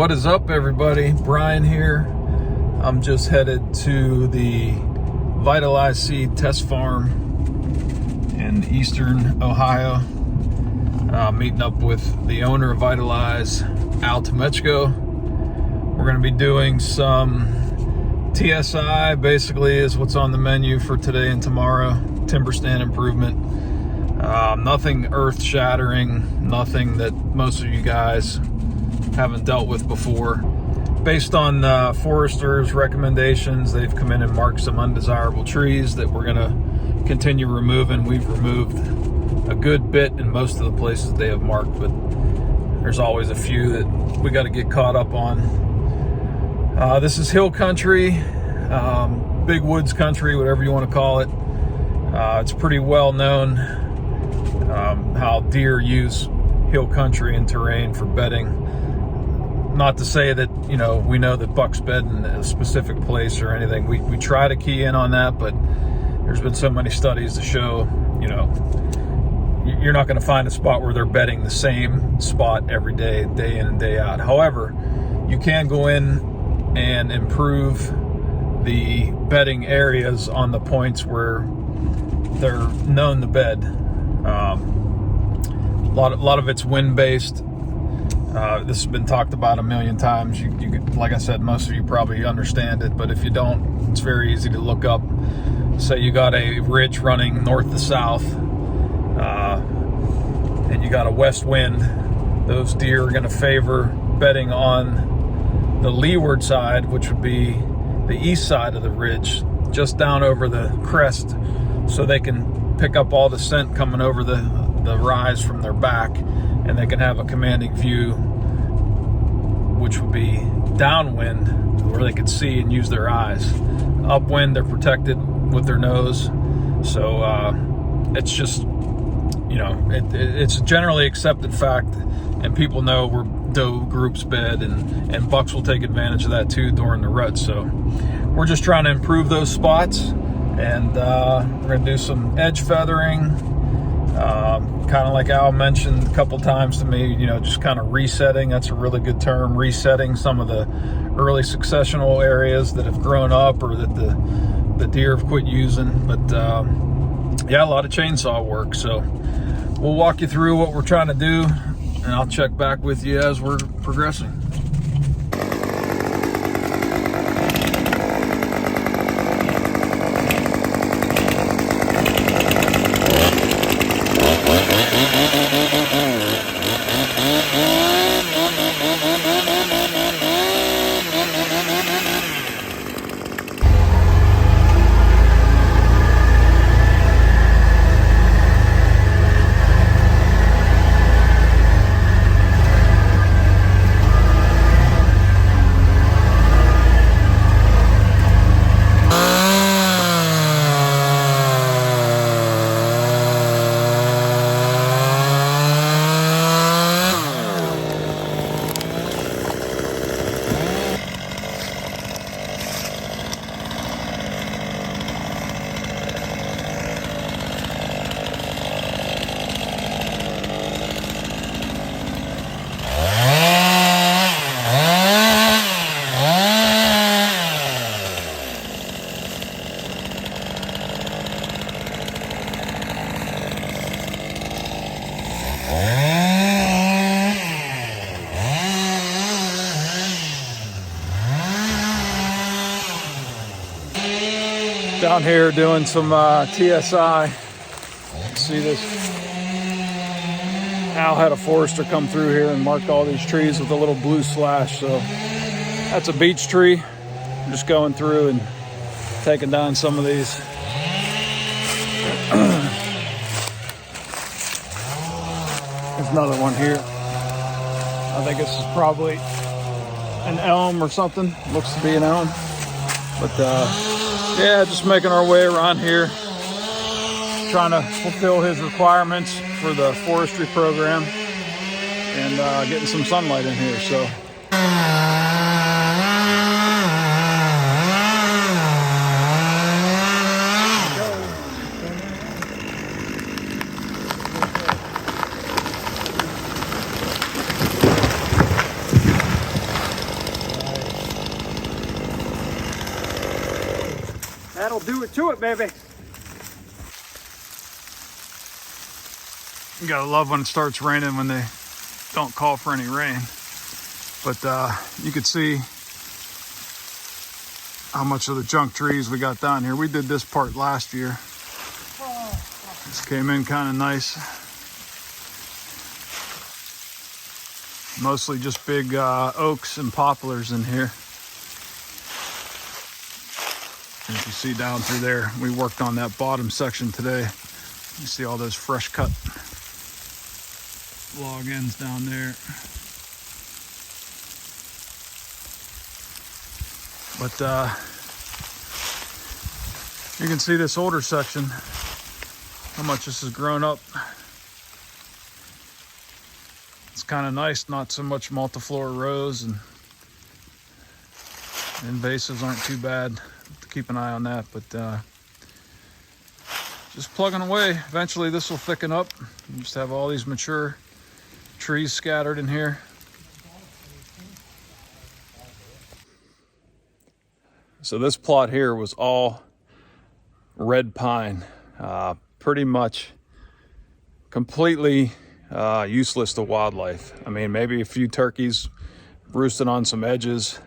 What is up, everybody? Brian here. I'm just headed to the Vitalize Seed test farm in eastern Ohio. Meeting up with the owner of Vitalize, Al Temechko. We're going to be doing some TSI, basically is what's on the menu for today and tomorrow. Timber stand improvement. Nothing earth-shattering, nothing that most of you guys haven't dealt with before. Based on Forestry's recommendations, they've come in and marked some undesirable trees that we're going to continue removing. We've removed a good bit in most of the places they have marked, but there's always a few that we got to get caught up on. This is hill country, big woods country, whatever you want to call it. It's pretty well known how deer use hill country and terrain for bedding. Not to say that, we know that bucks bed in a specific place or anything. We try to key in on that, but there's been so many studies to show, you're not going to find a spot where they're bedding the same spot every day, day in and day out. However, you can go in and improve the bedding areas on the points where they're known to bed. A lot of it's wind-based. This has been talked about a million times. You like I said, most of you probably understand it, but if you don't, it's very easy to look up. Say you got a ridge running north to south, and you got a west wind. Those deer are going to favor bedding on the leeward side, which would be the east side of the ridge, just down over the crest, so they can pick up all the scent coming over the rise from their back, and they can have a commanding view, which would be downwind, where they could see and use their eyes. Upwind, they're protected with their nose. So it's just, it's a generally accepted fact, and people know where doe groups bed, and bucks will take advantage of that too during the rut. So we're just trying to improve those spots, and we're going to do some edge feathering. Kind of like Al mentioned a couple times to me, just kind of resetting. That's a really good term, resetting some of the early successional areas that have grown up or that the deer have quit using. But yeah, a lot of chainsaw work. So we'll walk you through what we're trying to do, and I'll check back with you as we're progressing. Down here doing some TSI. See this? Al had a forester come through here and marked all these trees with a little blue slash. So that's a beech tree. I'm just going through and taking down some of these. There's another one here. I think this is probably an elm or something. Looks to be an elm. But yeah, just making our way around here, trying to fulfill his requirements for the forestry program, and getting some sunlight in here. So That'll do it to it, baby. You gotta love when it starts raining when they don't call for any rain. But you could see how much of the junk trees we got down here. We did this part last year. This came in kind of nice. Mostly just big oaks and poplars in here. And if you see down through there, we worked on that bottom section today. You see all those fresh cut log ends down there. But you can see this older section, how much this has grown up. It's kind of nice, not so much multiflora rows, and invasives aren't too bad. To keep an eye on that, but just plugging away. Eventually this will thicken up. You just have all these mature trees scattered in here. So this plot here was all red pine, pretty much completely useless to wildlife. I mean, maybe a few turkeys roosting on some edges,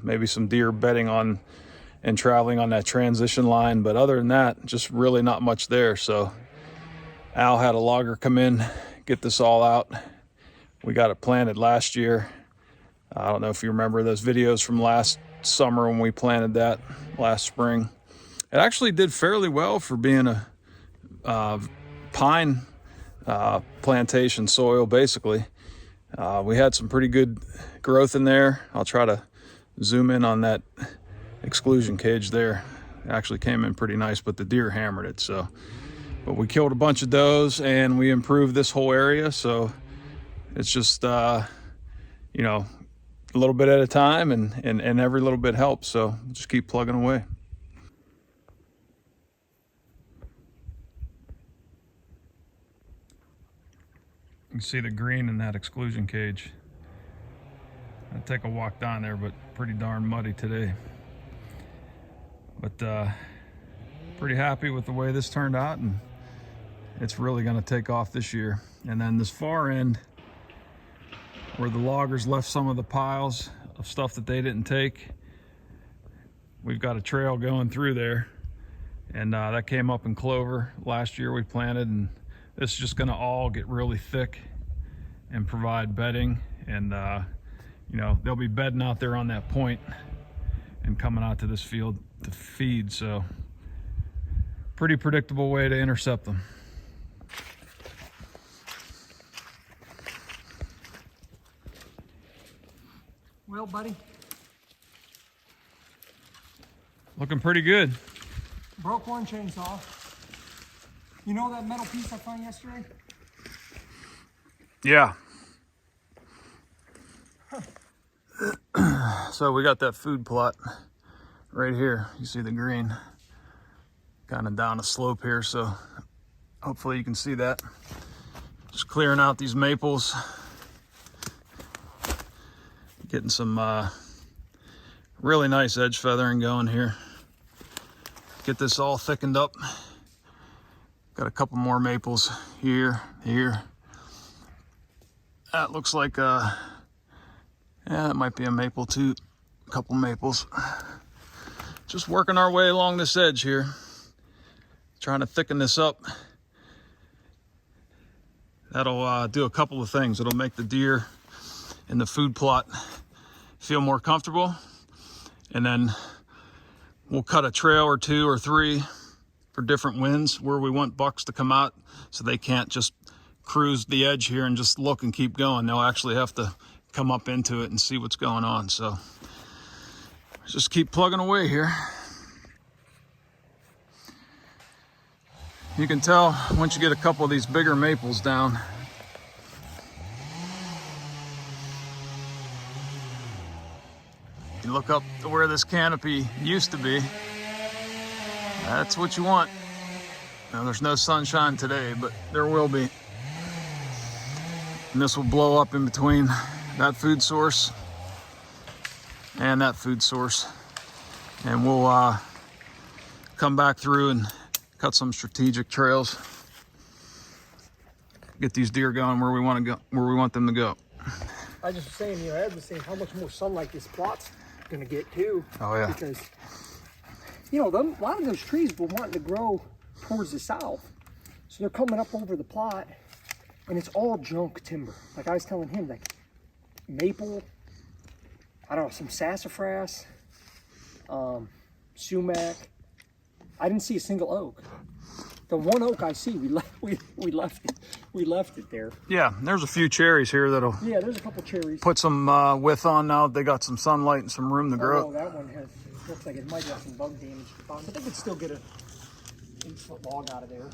maybe some deer bedding on and traveling on that transition line, but other than that, just really not much there. So Al had a logger come in, get this all out. We got it planted last year. I don't know if you remember those videos from last summer when we planted that last spring. It actually did fairly well for being a pine plantation soil, basically. We had some pretty good growth in there. I'll try to zoom in on that exclusion cage there. It actually came in pretty nice, but the deer hammered it. So, but we killed a bunch of does and we improved this whole area. So it's just, you know, a little bit at a time, and every little bit helps. So just keep plugging away. You can see the green in that exclusion cage. I'd take a walk down there, but pretty darn muddy today. But pretty happy with the way this turned out, and it's really going to take off this year. And then this far end, where the loggers left some of the piles of stuff that they didn't take, we've got a trail going through there, and that came up in clover last year we planted, and this is just going to all get really thick and provide bedding. And you know, they'll be bedding out there on that point and coming out to this field to feed. So pretty predictable way to intercept them. Well, buddy, Looking pretty good. broke one chainsaw. You know that metal piece I found yesterday? Yeah. So we got that food plot right here. You see the green kind of down a slope here, so hopefully you can see that. Just clearing out these maples, getting some really nice edge feathering going here. Get this all thickened up. Got a couple more maples here. That looks like yeah, that might be a maple too. A couple maples. Just working our way along this edge here, trying to thicken this up. That'll do a couple of things. It'll make the deer in the food plot feel more comfortable, and then we'll cut a trail or two or three for different winds where we want bucks to come out, so they can't just cruise the edge here and just look and keep going. They'll actually have to come up into it and see what's going on. So just keep plugging away here. You can tell once you get a couple of these bigger maples down. You look up to where this canopy used to be. That's what you want. Now, there's no sunshine today, but there will be. And this will blow up in between that food source and that food source. And we'll come back through and cut some strategic trails. Get these deer going where we want to go, where we want them to go. I just was saying, you know, Ed was saying how much more sunlight this plot's gonna get too. Oh yeah. Because, you know, a lot of those trees were wanting to grow towards the south. So they're coming up over the plot and it's all junk timber. Like I was telling him, like maple, I don't know, some sassafras, sumac. I didn't see a single oak. The one oak I see, we left it there. Yeah, there's a few cherries here that'll Yeah, there's a couple cherries. put some width on now. They got some sunlight and some room to grow. Oh, that one has, looks like it might have some bug damage, but they could still get a 8-foot log out of there.